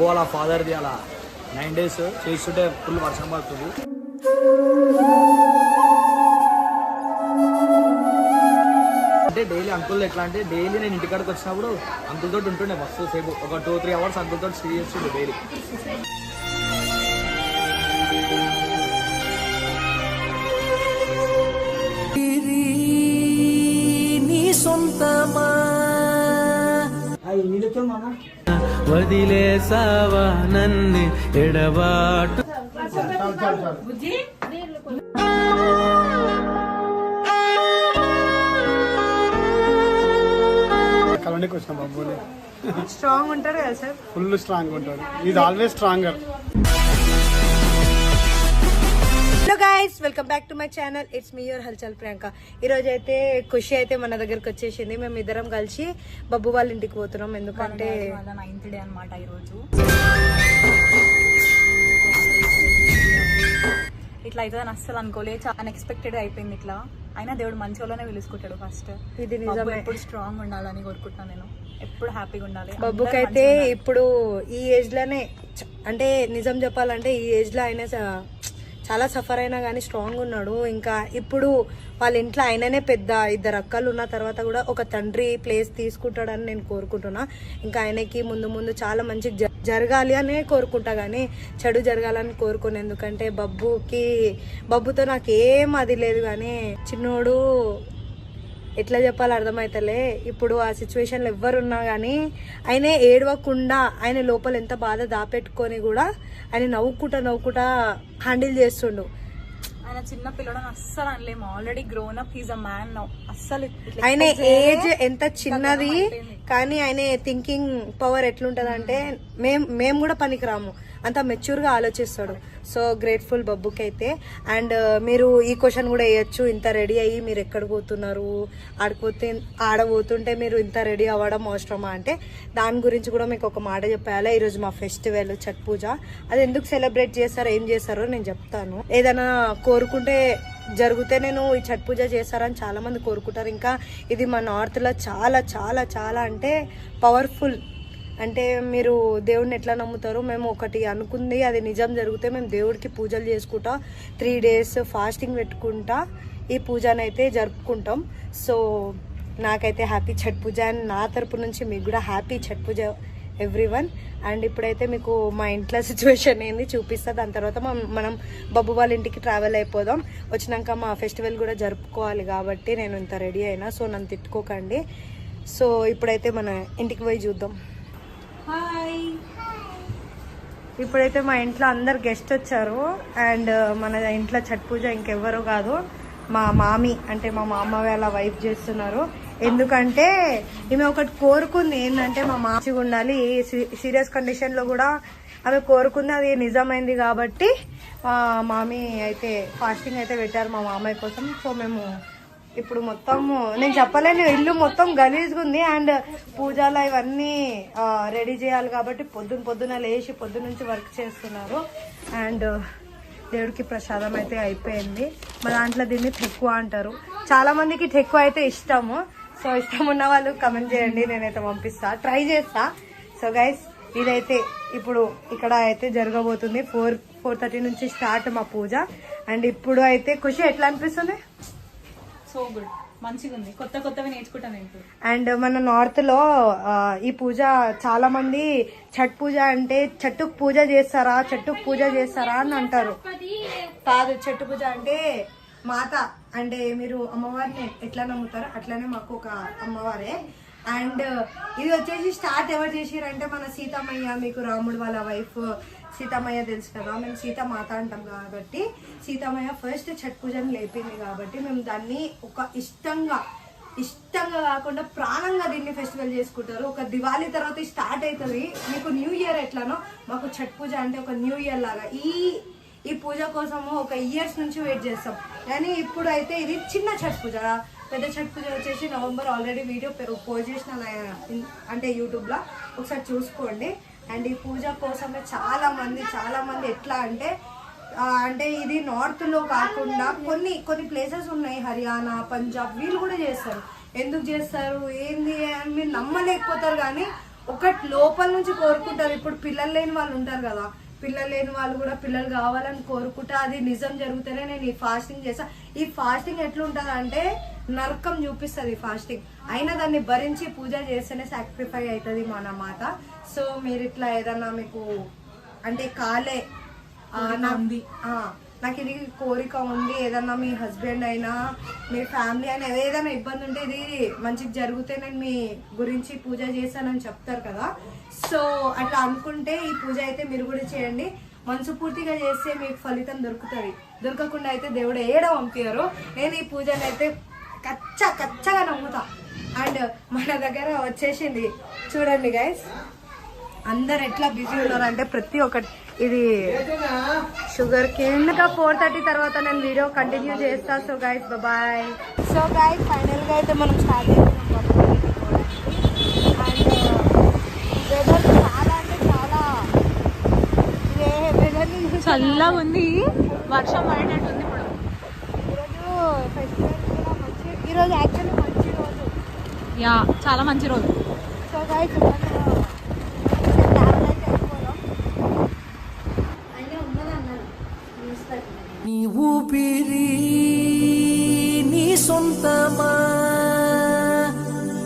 వాళ్ళ ఫాదర్ది అలా 9 days చేస్తుంటే ఫుల్ వర్షం పడుతుంది. అంటే డైలీ అంకుల్ ఎట్లా అంటే డైలీ నేను ఇంటికాడికి వచ్చినప్పుడు అంకుల్ తోటి ఉంటుండే మస్తు సేపు ఒక 2-3 hours అంకుల్ తోటి స్టే చేస్తుండే డైలీ. వదిలేసావా నన్ను ఎడబాటు కలవనికి వచ్చిన బాబుని స్ట్రాంగ్ ఉంటారు కదా సార్, ఫుల్ స్ట్రాంగ్ ఉంటాడు. Is always stronger. Hello guys, welcome back to my channel. It's me your హల్చల్ ప్రియాంక. ఈ రోజు అయితే ఖుషి అయితే మన దగ్గరకు వచ్చేసింది. మేము ఇద్దరం కలిసి బబ్బు వాళ్ళ ఇంటికి పోతున్నాం. ఎందుకంటే 9th డే అనమాట ఈరోజు. ఇట్లా అవుతుందని అస్సలు అనుకోలే, అన్ఎక్స్పెక్టెడ్ అయిపోయింది. ఇట్లా అయినా దేవుడు మంచి వాళ్ళనే పిలుచుకుంటాడు. ఫస్ట్ ఇది నిజమే. ఎప్పుడు స్ట్రాంగ్ ఉండాలని కోరుకుంటున్నాను నేను, ఎప్పుడు హ్యాపీగా ఉండాలి. బబ్బుకైతే ఇప్పుడు ఈ ఏజ్ లోనే, అంటే నిజం చెప్పాలంటే ఈ ఏజ్ లో ఆయన చాలా సఫర్ అయినా కానీ స్ట్రాంగ్ ఉన్నాడు. ఇంకా ఇప్పుడు వాళ్ళ ఇంట్లో ఆయననే పెద్ద, 2 అక్కలు ఉన్న తర్వాత కూడా ఒక తండ్రి ప్లేస్ తీసుకుంటాడని నేను కోరుకుంటున్నా. ఇంకా ఆయనకి ముందు ముందు చాలా మంచి జరగాలి అనే కోరుకుంటా, కానీ చెడు జరగాలని కోరుకుని. ఎందుకంటే బబ్బుతో నాకేం అది లేదు, కానీ చిన్నోడు ఎట్లా చెప్పాలి అర్థమవుతలే. ఇప్పుడు ఆ సిచ్యువేషన్లో ఎవ్వరున్నా కానీ ఆయన ఏడవకుండా, ఆయన లోపల ఎంత బాధ దాపెట్టుకొని కూడా ఆయన నవ్వుకుంటా హ్యాండిల్ చేస్తుండు. ఆయన చిన్న పిల్లడని అస్సలు అనలేము. Already grown up, he's a man now. అస్సలు ఆయన ఏజ్ ఎంత చిన్నది కానీ ఆయన థింకింగ్ పవర్ ఎట్లుంటది అంటే మేము కూడా పనికిరాము, అంత మెచ్యూర్ గా ఆలోచిస్తాడు. సో గ్రేట్ఫుల్ బబ్బుకి అయితే. అండ్ మీరు ఈ క్వశ్చన్ కూడా వేయచ్చు, ఇంత రెడీ అయ్యి మీరు ఎక్కడ పోతున్నారు, ఆడపోతుంటే మీరు ఇంత రెడీ అవ్వడం అవసరమా అంటే దాని గురించి కూడా మీకు ఒక మాట చెప్పాలి. ఈరోజు మా ఫెస్టివల్ ఛట్ పూజ. అది ఎందుకు సెలబ్రేట్ చేస్తారో ఏం చేస్తారో నేను చెప్తాను. ఏదైనా కోరుకుంటే జరిగితే నేను ఈ ఛట్ పూజ చేస్తారని చాలా మంది కోరుకుంటారు. ఇంకా ఇది మా నార్త్ లో చాలా చాలా చాలా అంటే పవర్ఫుల్. అంటే మీరు దేవుడిని ఎట్లా నమ్ముతారు, మేము ఒకటి అనుకుంది అది నిజం జరిగితే మేము దేవుడికి పూజలు చేసుకుంటా, 3 days ఫాస్టింగ్ పెట్టుకుంటా ఈ పూజనైతే జరుపుకుంటాం. సో నాకైతే హ్యాపీ ఛట్ పూజ, అండ్ నా తరపు నుంచి మీకు కూడా happy Chhath Puja everyone. And ఇప్పుడైతే మీకు మా ఇంట్లో సిచ్యువేషన్ ఏంది చూపిస్తా. దాని తర్వాత మనం బబ్బు వాళ్ళ ఇంటికి ట్రావెల్ అయిపోదాం. వచ్చినాక మా ఫెస్టివల్ కూడా జరుపుకోవాలి కాబట్టి నేను ఇంత రెడీ అయినా, సో నన్ను తిట్టుకోకండి. సో ఇప్పుడైతే మన ఇంటికి పోయి చూద్దాం. హాయ్, ఇప్పుడైతే మా ఇంట్లో అందరు గెస్ట్ వచ్చారు. అండ్ మన ఇంట్లో ఛట్ పూజ ఇంకెవ్వరు కాదు, మా మామి, అంటే మా మామ వాళ్ళ వైఫ్ చేస్తున్నారు. ఎందుకంటే ఈమె ఒకటి కోరుకుంది, ఏంటంటే మా మంచిగా ఉండాలి, సీరియస్ కండిషన్ లో కూడా ఆమె కోరుకుంది, అది నిజమైంది. కాబట్టి మా మామి అయితే ఫాస్టింగ్ అయితే పెట్టారు మా మామయ్య కోసం. సో మేము ఇప్పుడు మొత్తం నేను చెప్పలేను, ఇల్లు మొత్తం గలీజ్గా ఉంది. అండ్ పూజలు ఇవన్నీ రెడీ చేయాలి కాబట్టి పొద్దున లేచి పొద్దునుంచి వర్క్ చేస్తున్నారు. అండ్ దేవుడికి ప్రసాదం అయితే అయిపోయింది. మా దాంట్లో దీన్ని ఠెక్కువ అంటారు. చాలా మందికి ఠెక్కువ అయితే ఇష్టము. సో ఇష్టం ఉన్న వాళ్ళు కమెంట్ చేయండి, నేనైతే పంపిస్తా, ట్రై చేస్తా. సో గైస్, ఇదైతే ఇప్పుడు ఇక్కడ అయితే జరగబోతుంది. 4:30 నుంచి స్టార్ట్ మా పూజ. అండ్ ఇప్పుడు అయితే ఖుషి ఎట్లా అనిపిస్తుంది? సో గుడ్, మంచిగా ఉంది. కొత్తవి నేర్చుకుంటాను నేను. అండ్ మన నార్త్ లో ఈ పూజ చాలా మంది ఛట్ పూజ అంటే చెట్టుకు పూజ చేస్తారా అని అంటారు. కాదు, చెట్టు పూజ అంటే మాత, అంటే మీరు అమ్మవారిని ఎట్లా నమ్ముతారో అట్లనే మాకు ఒక అమ్మవారే. అండ్ ఇది వచ్చేసి స్టార్ట్ ఎవరు చేసిరంటే మన సీతమ్మయ్య, మీకు రాముడు వాళ్ళ వైఫ్ సీతమ్మయ్య తెలుసు కదా, మేము సీతమాత అంటాం కాబట్టి సీతమ్మయ్య ఫస్ట్ ఛట్ పూజను లేపింది కాబట్టి మేము దాన్ని ఒక ఇష్టంగా కాకుండా ప్రాణంగా దీన్ని ఫెస్టివల్ చేసుకుంటారు. ఒక దివాళీ తర్వాత స్టార్ట్ అవుతుంది. మీకు న్యూ ఇయర్ ఎట్లానో మాకు ఛట్ పూజ అంటే ఒక న్యూ ఇయర్ లాగా. ఈ పూజ కోసము ఒక ఇయర్స్ నుంచి వెయిట్ చేస్తాం. కానీ ఇప్పుడు అయితే ఇది చిన్న ఛట్ పూజ. పెద్ద ఛట్ పూజ వచ్చేసి నవంబర్, ఆల్రెడీ వీడియో పోస్ట్ చేసిన అంటే యూట్యూబ్లో, ఒకసారి చూసుకోండి. అండ్ ఈ పూజ కోసమే చాలా మంది ఎట్లా అంటే ఇది నార్త్ లో కాకుండా కొన్ని ప్లేసెస్ ఉన్నాయి, హర్యానా, పంజాబ్, వీళ్ళు కూడా చేస్తారు. ఎందుకు చేస్తారు ఏంది అని మీరు నమ్మలేకపోతారు. కానీ ఒకటి లోపల నుంచి కోరుకుంటారు. ఇప్పుడు పిల్లలు లేని వాళ్ళు ఉంటారు కదా, పిల్లలు లేని వాళ్ళు కూడా పిల్లలు కావాలని కోరుకుంటా, అది నిజం జరిగితేనే నేను ఈ ఫాస్టింగ్ చేస్తా. ఈ ఫాస్టింగ్ ఎట్లుంటది అంటే నరకం చూపిస్తుంది ఫాస్టింగ్, అయినా దాన్ని భరించి పూజ చేస్తేనే సాక్రిఫై అవుతుంది మన మాత. సో మీరు ఇట్లా ఏదన్నా మీకు అంటే కాలే నాకు ఇది కోరిక ఉంది, ఏదన్నా మీ హస్బెండ్ అయినా మీ ఫ్యామిలీ అయినా ఏదైనా ఇబ్బంది ఉంటే ఇది మంచిగా జరిగితే నేను మీ గురించి పూజ చేశానని చెప్తారు కదా. సో అట్లా అనుకుంటే ఈ పూజ అయితే మీరు కూడా చేయండి. మనస్ఫూర్తిగా చేస్తే మీకు ఫలితం దొరుకుతుంది. దొరకకుండా అయితే దేవుడు ఏడ పంపారు. నేను ఈ పూజను అయితే కచ్చగా నమ్ముతా. అండ్ మన దగ్గర వచ్చేసింది చూడండి గైస్, అందరు ఎట్లా బిజీ ఉన్నారు అంటే ప్రతి ఒక్కటి. ఇది షుగర్ కేన్. ఇంకా 4:30 తర్వాత నేను వీడియో కంటిన్యూ చేస్తా. So guys bye. So guys final గా అయితే మనం స్టార్ట్ చేస్తున్నాం. అండ్ వెదర్ చాలా అంటే చాలా వెదర్ చల్లగా ఉంది, వర్షం పడేటట్టుంది ఇప్పుడు. ఈరోజు ఫెస్టివల్ కూడా మంచి, ఈరోజు యాక్చువల్లీ మంచి రోజు, యా చాలా మంచి రోజు. సో గైస్ నీ ఊపిరి నీ సొంతమా,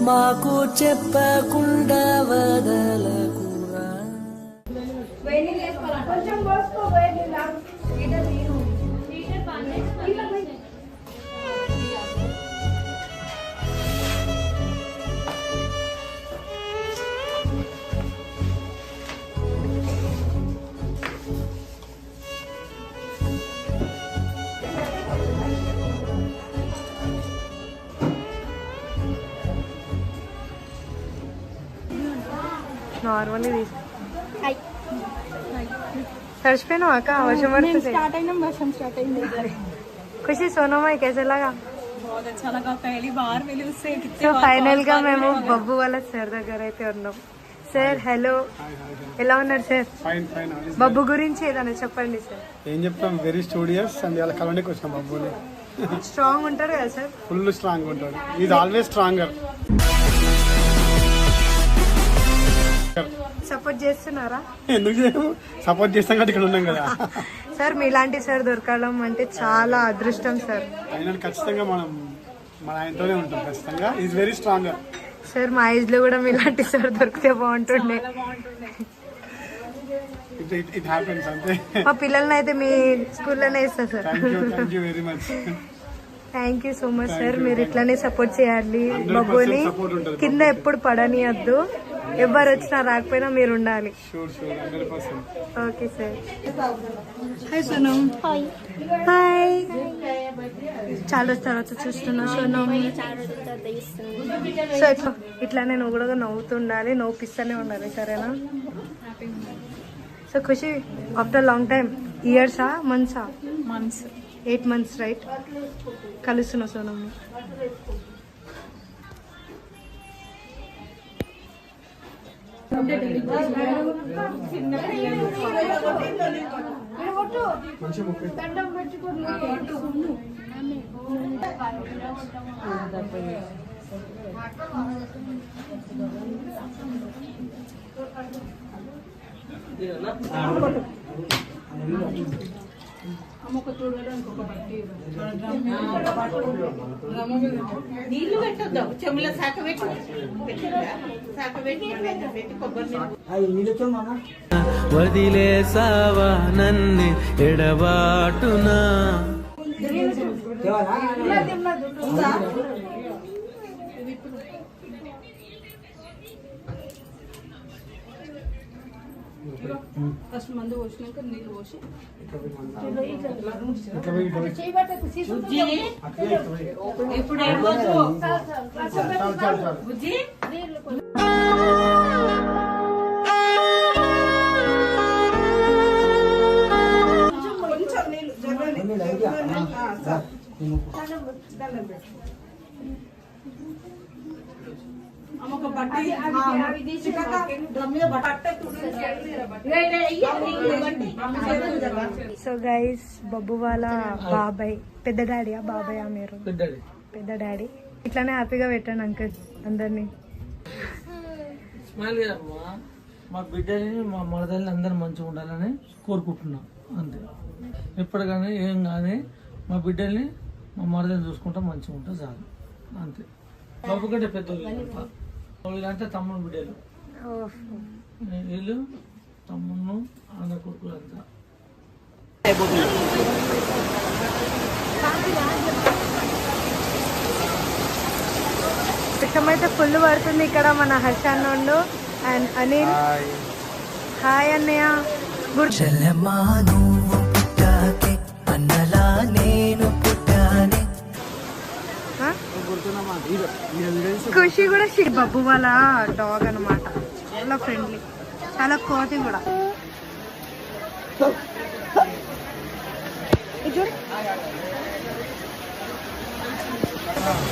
మాకు చెప్పకుండా వదలకురా. కొంచెం నార్మల్లీ తడిచిపోయినావు అక్క, వర్షం పడుతుంది. వర్షం స్టార్ట్ అయింది. ఖుషి సోనమ్మ कैसे लगा? बहुत अच्छा लगा, पहली बार मिली उससे. సో ఫైనల్ గా మేము బబ్బు వాళ్ళ సార్ దగ్గర అయితే ఉన్నాం. సార్ హలో, ఎలా ఉన్నారు సార్? Fine fine. బబ్బు గురించి ఏదైనా చెప్పండి సార్. ఏం చెప్తాం, వెరీ స్టూడియస్ అండ్ ఇలా కలవడానికి వచ్చినాం. బబ్బుని స్ట్రాంగ్ ఉంటారు కదా సార్? ఫుల్ స్ట్రాంగ్ ఉంటాడు. Is always stronger. సపోర్ట్ చేస్తున్నారా? ఎందుకు చేయము, సపోర్ట్ చేస్తాం కాబట్టి ఇక్కడ ఉన్నాం కదా. సార్ మీలాంటి సార్ దొరకడం అంటే చాలా అదృష్టం సార్. అయినా ఖచ్చితంగా మనం మన ఆయనతోనే ఉంటాం ఖచ్చితంగా. Is very stronger. సార్ మా ఏజ్ లో కూడా మీలాంటి సార్ దొరికితే బాగుంటుండే. ఇట్ హ్యాపెన్స్ అంతే. మా పిల్లల్ని అయితే మీ స్కూల్లోనే ఇస్తా sir. Thank you very much. Thank you so much sir. మీరు ఇట్లానే సపోర్ట్ చేయాలి బబ్బుని, కింద ఎప్పుడు పడనియద్దు. ఎవరు వచ్చినా రాకపోయినా మీరు ఉండాలి. Okay sir. Hi Sonam. Hi. చాలా రోజుల తర్వాత చూస్తున్నా సోనం. సో ఇట్లానే నువ్వు కూడా నవ్వుతుండాలి, నవ్వుపిస్తూనే ఉండాలి, సరేనా? So Khushi after long time, ఇయర్సా మంత్సా? మంత్స్. 8 months right? కలుస్తున్నా సోనం. నీళ్లు పెట్టొద్దు, చెముల శాఖ పెట్టి శాఖ పెట్టి కొబ్బరి వదిలేసావా నన్ను ఎడబాటునా. ఫస్ట్ మందు పోసినాక నీళ్ళు పోసి ఇప్పుడు బుజ్జి సో గైస్ బబ్బు వాళ్ళ బాబాయ్, పెద్ద డాడీయా బాబాయ్? మీరు పెద్ద డాడీ. ఇట్లానే హ్యాపీగా పెట్టండి అంకుల్ అందరినీ. స్మైల్ అమ్మా, మా బిడ్డని మా మరదల్ని అందరూ మంచిగా ఉండాలని కోరుకుంటున్నాం అంతే. ఎప్పటికైనా ఏం కానీ మా బిడ్డల్ని మా మరదల్ని చూసుకుంటా మంచిగా ఉంటా చాలు అంతే. బాబు కంటే పెద్దోళ్ళు అంటే తమ్ముడు బిడ్డలు, వీళ్ళు తమ్ముడు అన్న కొడుకులు అంతా. వర్షం అయితే ఫుల్ పడుతుంది ఇక్కడ. మన హర్ష అన్నోండు అండ్ అనిల్. హాయ్ అన్నయ్య. గుడ్ చెల్లెమ్మా నువ్వు పుట్టాకే అన్నలా నేను పుట్టానే. ఖుషి కూడా బబ్బు వాళ్ళ డాగ్ అనమాట. చాలా ఫ్రెండ్లీ, చాలా కోతి కూడా.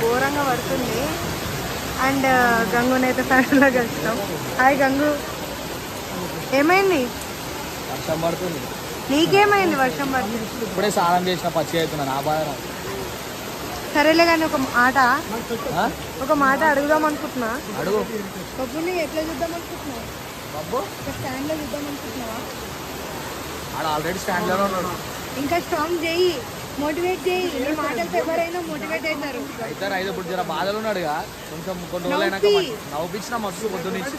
ఘోరంగా పడుతుంది. అండ్ గంగునైతే ఫ్యామిలీలో కలిసినాం. హాయ్ గంగు, ఏమైంది? వర్షం పడుతుంది. నీకేమైంది? వర్షం పడుతుంది. ఇప్పుడే స్నానం చేసిన పచ్చి అవుతున్నా, నా బాధ. సరేలే కానీ ఒక మాట అడుగుదాం అనుకుంటున్నా. అడుగు. బబ్బుని ఎట్లా చూద్దాం అనుకుంటున్నావు? బాబు స్టాండ్ లో చూద్దాం అనుకుంటున్నావా? ఆడ ఆల్రెడీ స్టాండ్ లోనే ఉన్నాడు. ఇంకా స్ట్రాంగ్ చేయి, మోటివేట్ చేయి. నీ మాటలతో ఎవరైనా మోటివేట్ అవుతారు. అయితే ఇప్పుడు జర బాధలు ఉన్నాడుగా, కొంచెం కొన్ని రోజులు అయినాక నవ్వుపించిన మస్తు పొద్దు నుంచి.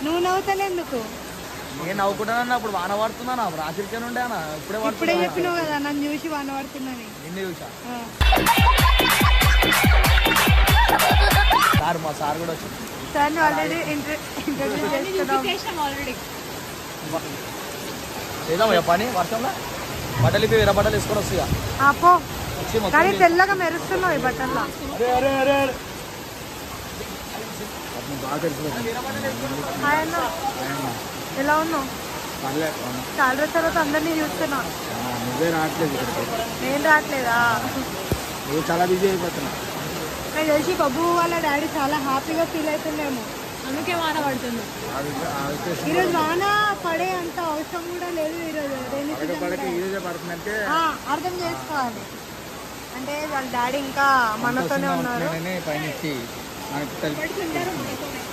నువ్వు నవ్వుతలేందుకు? నేను నవ్వుకుంటానన్నా. అప్పుడు వాన పడుతున్నా, రాత్రికే నుండే అన్న. ఇప్పుడే చెప్పినావు కదా నన్ను చూసి వాన పడుతుందని. నిన్ను చూసా. సార్, మా సార్ కూడా వచ్చింది. సార్ ఆల్రెడీ ఇంట్రడ్యూస్ చేస్తున్నాం. చేద్దాం పని వర్షంలో. బట్టలు ఇప్పి వేరే బట్టలు వేసుకొని వస్తాయి. ఆపో, కానీ తెల్లగా మెరుస్తున్నావు ఈ బట్టల్లో. హాయ్ అన్న, ఎలా ఉన్నావు? చాలా రోజుల తర్వాత అందరినీ చూస్తున్నా. నువ్వే రావట్లేదు. నేను రావట్లేదా? నువ్వు చాలా బిజీ అయిపోతున్నా. నాకు తెలిసి బబ్బు వాళ్ళ డాడీ చాలా హ్యాపీగా ఫీల్ అవుతుందేమో, అందుకే వాన పడుతుంది. ఈరోజు వాన పడే అంత అవసరం కూడా లేదు. ఈరోజు ఈరోజే పడుతుందంటే అర్థం చేసుకోవాలి. అంటే వాళ్ళ డాడీ ఇంకా మనతోనే ఉన్నారు.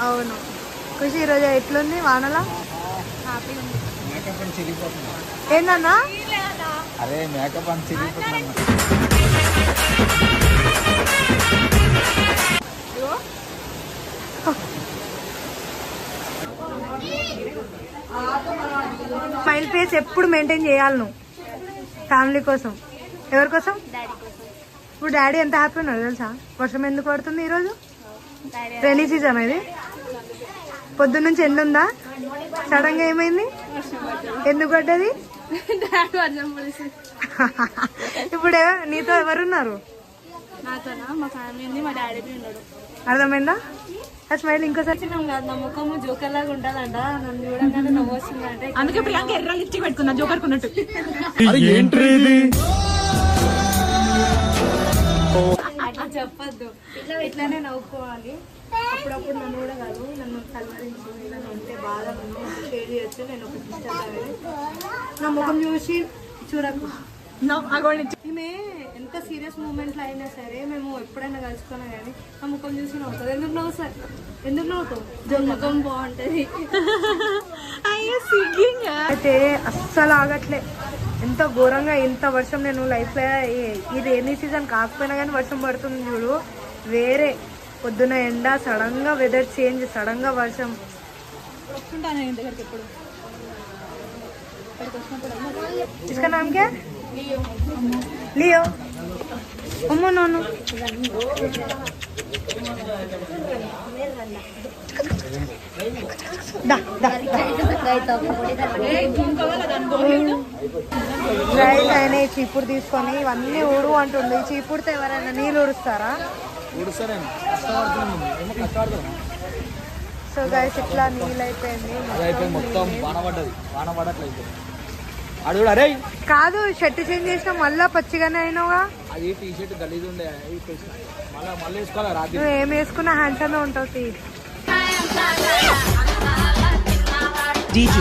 అవును. ఖుషి ఈరోజు ఎట్లుంది వానలా? మేకప్ అని చిరిగిపోతున్నా. ఏందన్నా? అదే మేకప్ అని చిరిగిపోతున్నా. స్మైల్ ఫేస్ ఎప్పుడు మెయింటైన్ చేయాలి నువ్వు ఫ్యామిలీ కోసం. ఎవరి కోసం? ఇప్పుడు డాడీ ఎంత హ్యాపీ ఉన్నాడు తెలుసా? వర్షం ఎందుకు పడుతుంది ఈరోజు? రైనీ సీజన్ ఇది. పొద్దున్న నుంచి ఎండ ఉందా? సడన్ గా ఏమైంది? ఎందుకు పడ్డది? ఇప్పుడు నీతో ఎవరున్నారు? నాతోనా? మా ఫ్యామిలీ ఉంది, మా డాడీ ఉన్నాడు. అర్థమైందా? ఆ స్మైల్ ఇంకోసారి. నా ముఖము జోకర్ లాగా ఉండాలంట, నన్ను చూడగానే నవ్వు వస్తుందంటే. అందుకే ప్రియాంక ఎర్ర లిప్స్టిక్ పెట్టుకున్నా జోకర్ కొన్నట్టు. చెప్పద్దు, ఇట్లానే నవ్వుకోవాలి. అప్పుడప్పుడు నన్ను కూడా కాదు, నన్ను కలవరించు, ఏదైనా ఉంటే బాగా షేర్ చేయొచ్చు. నేను ఒక సిస్టర్, నా ముఖం చూసి చూడకు. ఈమె ఎంత సీరియస్ మూమెంట్లో అయినా సరే మేము ఎప్పుడైనా కలుసుకున్నా కానీ నా ముఖం చూసి నవ్వుతుంది. ఎందుకు నవ్వు సార్? ఎందుకు నవ్వుతావు? ముఖం బాగుంటది. అయితే అస్సలు ఆగట్లే. ఎంత ఘోరంగా ఇంత వర్షం నేను లైఫ్ లో ఇది రైనీ సీజన్ కాకపోయినా కానీ వర్షం పడుతుంది చూడు. వేరే పొద్దున ఎండ, సడన్ గా వెదర్ చేంజ్, సడన్ గా వర్షం. इसका नाम क्या? लियो. अम्मो नोनो. दा दा. గైస్ ఆయన ఈ చీపుడు తీసుకొని ఇవన్నీ ఊడు అంటుండే. ఈ చీపుడుతో ఎవరైనా నీళ్ళు ఊడుస్తారా? సో గైస్ ఇట్లా నీళ్ళు అయిపోయింది మొత్తం. వాన పడ్డది, వాన పడట్లేదు. అడుగు. అరే కాదు, షర్ట్ చేంజ్ చేసినా మళ్ళా పచ్చిగానే అయినావుగా. అది టీ షర్ట్ గలీజ్ ఉండే, మళ్ళీ వేసుకోవాలి రాత్రి. నువ్వు ఏం వేసుకున్నా హ్యాండ్సమే ఉంటావు. DJ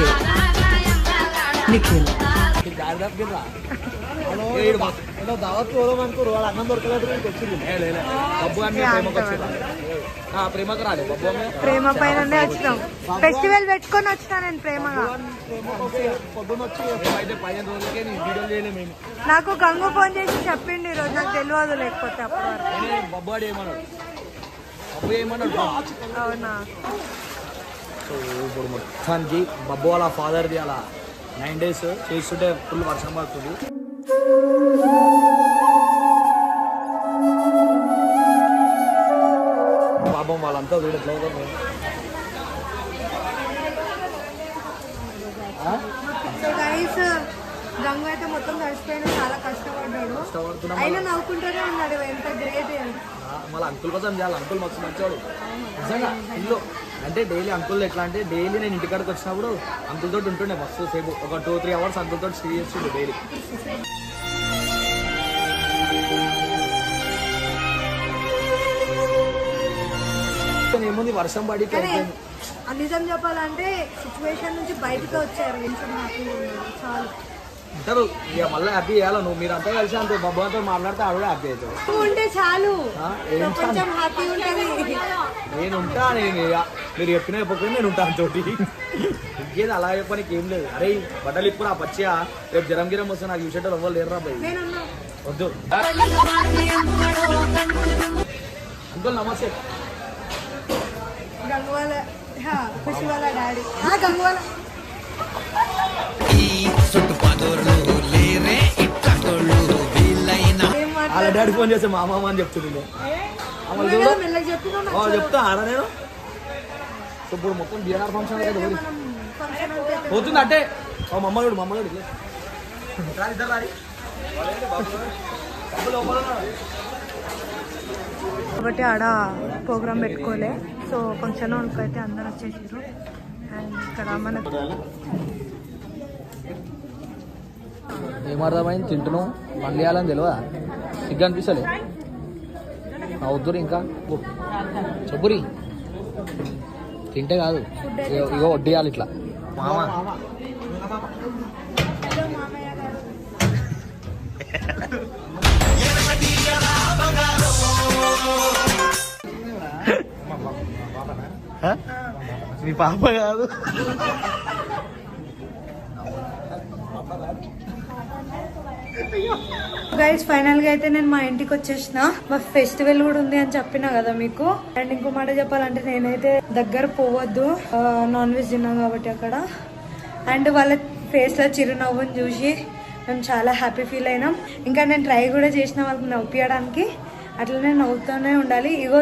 Nikhil. దారి తప్పిరా దావత్ పోదాం అనుకోరు వాళ్ళు అన్నం దొరకలేదు వచ్చింది బబ్బు అని ప్రేమకు వచ్చిరా ప్రేమకు రాలేదు బబ్బు అమ్మ ప్రేమ పైన వచ్చినాం. ఫెస్టివల్ పెట్టుకొని వచ్చినా నేను ప్రేమగా. పొద్దున్న వచ్చి అయితే 15 రోజులకే నేను వీడియో చేయలేము మేము. నాకు గంగు ఫోన్ చేసి చెప్పిండు ఈరోజు, నాకు తెలియదు లేకపోతే అప్పటి వరకు. బబ్బు ఆడు ఏమన్నాడు బబ్బు ఏమన్నాడు అవునా? సో ఇప్పుడు మొత్తానికి బబ్బు వాళ్ళ ఫాదర్ది అలా 9 days చేస్తుంటే ఫుల్ వర్షం పడుతుంది. పాపం వాళ్ళంతా వీడట్లే సో గైస్, గంగు అయితే మొత్తం తడిసిపోయినా చాలా కష్టపడ్డాడు. అయినా నవ్వుకుంటూనే ఉన్నాడు. ఎంత గ్రేట్. మళ్ళీ అంకుల్ కోసం చేయాలి. అంకుల్ మస్తు మంచివాడు నిజంగా ఇల్లు. అంటే డైలీ అంకుల్ ఎట్లా అంటే డైలీ నేను ఇంటికాడికి వచ్చినప్పుడు అంకుల్ తోటి ఉంటుండే మస్తు సేపు. ఒక 2-3 hours అంకుల్ తోటి స్టే చేస్తుండే డైలీ. ఏముంది వర్షం పడి నిజం చెప్పాలంటే సిచ్యువేషన్ నుంచి బయటకు వచ్చారు. చాలు ఉంటారు ఇక మళ్ళీ హ్యాపీ చేయాలి. నువ్వు మీరు అంతా కలిసి అంత బబ్బుతో మాట్లాడితే ఆవిడ హ్యాపీ అవుతావు. ఉంటే చాలు, ఏం కొంచెం హ్యాపీ ఉంటుంది. నేను ఉంటా. నేను మీరు చెప్పినా చెప్పకుండా నేను ఉంటాను తోటి. ఇంకేది అలా చెప్పడానికి ఏం లేదు. అరే బట్టలు ఇప్పుడు ఆ పచ్చిగా రేపు జ్వరం గిరం వస్తే నాకు చూసేటప్పుడు ఎవ్వరు లేరు రా భయ్. వద్దు అంకుల్ నమస్తే. గంగు వాళ్ళ ఖుషి వాళ్ళ డాడీ గంగు వాళ్ళ వాళ్ళ డాడీ ఫోన్ చేస్తే మా మామ అని చెప్తుంది. చెప్తా ఆడ నేను. సో ఇప్పుడు మొత్తం బీఆర్ ఫంక్షన్ పోతుంది అంటే మమ్మల్ని మమ్మల్ని కాబట్టి ఆడ ప్రోగ్రామ్ పెట్టుకోలే. సో ఫంక్షన్ హాల్కి అయితే అందరు వచ్చేసారు. అండ్ ఇక్కడ మనకు ఏమర్థమైంది తింటున్నావు పండ్లు వేయాలని తెలియదా? సిగ్గు అనిపిస్తలే అవుతురు ఇంకా చెప్పురి తింటే కాదు ఇగో వడ్డీయాలి ఇట్లా మామ. మీ పాప కాదు. గైస్ ఫైనల్ గా అయితే నేను మా ఇంటికి వచ్చేసిన. మా ఫెస్టివల్ కూడా ఉంది అని చెప్పినా కదా మీకు. అండ్ ఇంకో మాట చెప్పాలంటే నేనైతే దగ్గర పోవద్దు, నాన్ వెజ్ తిన్నాం కాబట్టి అక్కడ. అండ్ వాళ్ళ ఫేస్ లో చిరునవ్వుని చూసి మేము చాలా హ్యాపీ ఫీల్ అయినాం. ఇంకా నేను ట్రై కూడా చేసిన వాళ్ళకి నవ్వుపియడానికి. అట్లనే నవ్వుతూనే ఉండాలి. ఇగో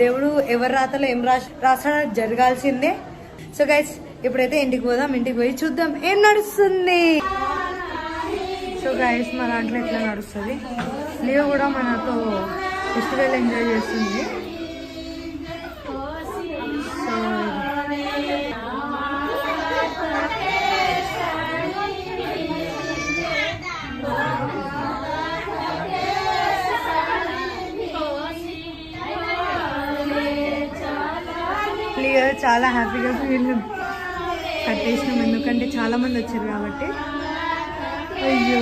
దేవుడు ఎవరి రాతలో ఏం రాసాడో జరగాల్సిందే. సో గైస్ ఇప్పుడైతే ఇంటికి పోదాం. ఇంటికి పోయి చూద్దాం ఏం నడుస్తుంది. సో గైస్ మా దాంట్లో ఎట్లా నడుస్తుంది. లియో కూడా మనతో ఫెస్టివల్ ఎంజాయ్ చేస్తుంది. సో లియో చాలా హ్యాపీగా ఫీల్ కట్టేసినాం. ఎందుకంటే చాలా మంది వచ్చారు కాబట్టి. అయ్యో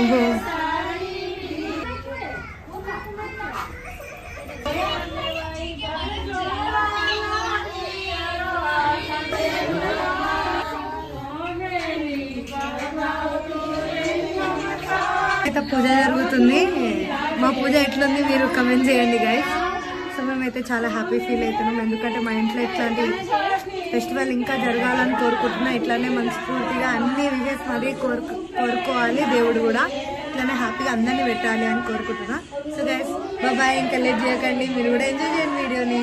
అయితే పూజ జరుగుతుంది. మా పూజ ఎట్లుంది మీరు కమెంట్ చేయండి గైస్. సో మేమైతే చాలా హ్యాపీ ఫీల్ అవుతున్నాం. ఎందుకంటే మా ఇంట్లో ఇట్లాంటి ఫెస్టివల్ ఇంకా జరగాలని కోరుకుంటున్నా. ఇట్లానే మనస్ఫూర్తిగా అన్ని విషయస్ మరీ కోరుకోవాలి. దేవుడు కూడా ఇట్లానే హ్యాపీగా అందరినీ పెట్టాలి అని కోరుకుంటున్నా. So guys bye. ఇంకా లేట్ చేయకండి, మీరు కూడా ఎంజాయ్ చేయండి వీడియోని.